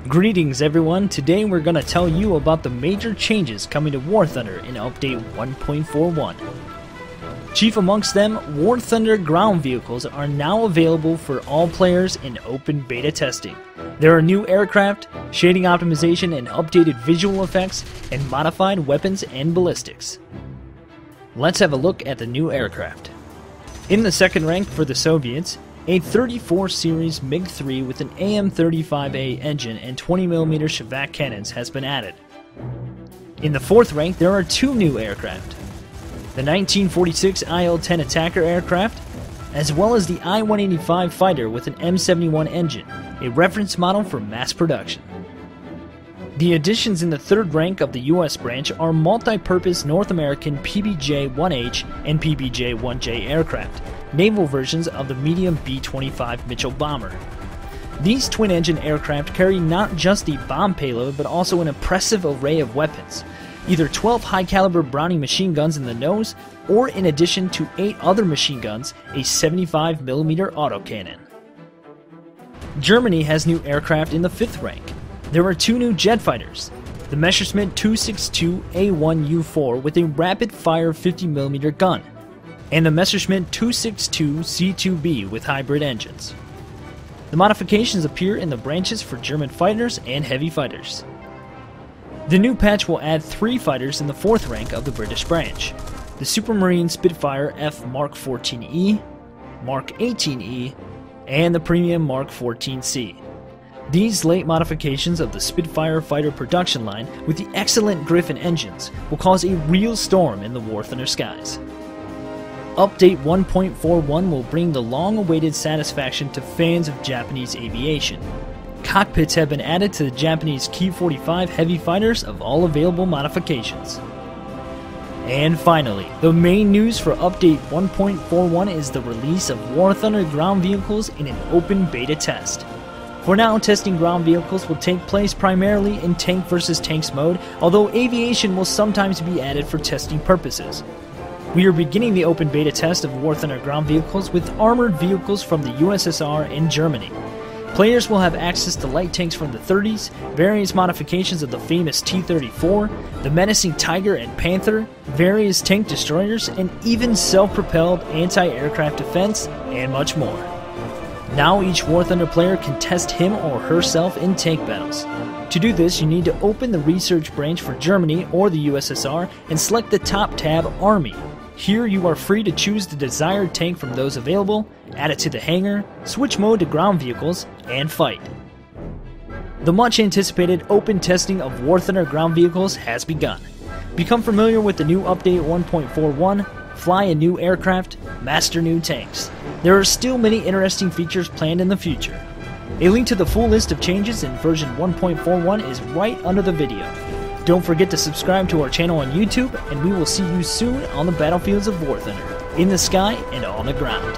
Greetings everyone, today we're going to tell you about the major changes coming to War Thunder in Update 1.41. Chief amongst them, War Thunder ground vehicles are now available for all players in open beta testing. There are new aircraft, shading optimization and updated visual effects, and modified weapons and ballistics. Let's have a look at the new aircraft. In the second rank for the Soviets, a 34 series MiG-3 with an AM-35A engine and 20mm Shavak cannons has been added. In the fourth rank, there are two new aircraft. The 1946 IL-10 Attacker aircraft, as well as the I-185 fighter with an M71 engine, a reference model for mass production. The additions in the third rank of the US branch are multi-purpose North American PBJ-1H and PBJ-1J aircraft, naval versions of the medium B-25 Mitchell bomber. These twin-engine aircraft carry not just a bomb payload but also an impressive array of weapons, either 12 high-caliber Browning machine guns in the nose, or in addition to 8 other machine guns, a 75mm autocannon. Germany has new aircraft in the fifth rank. There are two new jet fighters, the Messerschmitt 262 A1U4 with a rapid-fire 50mm gun, and the Messerschmitt 262 C2B with hybrid engines. The modifications appear in the branches for German fighters and heavy fighters. The new patch will add 3 fighters in the fourth rank of the British branch, the Supermarine Spitfire F Mark 14E, Mark 18E, and the Premium Mark 14C. These late modifications of the Spitfire fighter production line with the excellent Griffin engines will cause a real storm in the War Thunder skies. Update 1.41 will bring the long-awaited satisfaction to fans of Japanese aviation. Cockpits have been added to the Japanese Ki-45 heavy fighters of all available modifications. And finally, the main news for Update 1.41 is the release of War Thunder ground vehicles in an open beta test. For now, testing ground vehicles will take place primarily in tank versus tanks mode, although aviation will sometimes be added for testing purposes. We are beginning the open beta test of War Thunder ground vehicles with armored vehicles from the USSR and Germany. Players will have access to light tanks from the 30s, various modifications of the famous T-34, the menacing Tiger and Panther, various tank destroyers, and even self-propelled anti-aircraft defense, and much more. Now each War Thunder player can test him or herself in tank battles. To do this, you need to open the research branch for Germany or the USSR and select the top tab Army. Here you are free to choose the desired tank from those available, add it to the hangar, switch mode to ground vehicles, and fight. The much anticipated open testing of War Thunder ground vehicles has begun. Become familiar with the new Update 1.41, fly a new aircraft, master new tanks. There are still many interesting features planned in the future. A link to the full list of changes in version 1.41 is right under the video. Don't forget to subscribe to our channel on YouTube, and we will see you soon on the battlefields of War Thunder, in the sky and on the ground.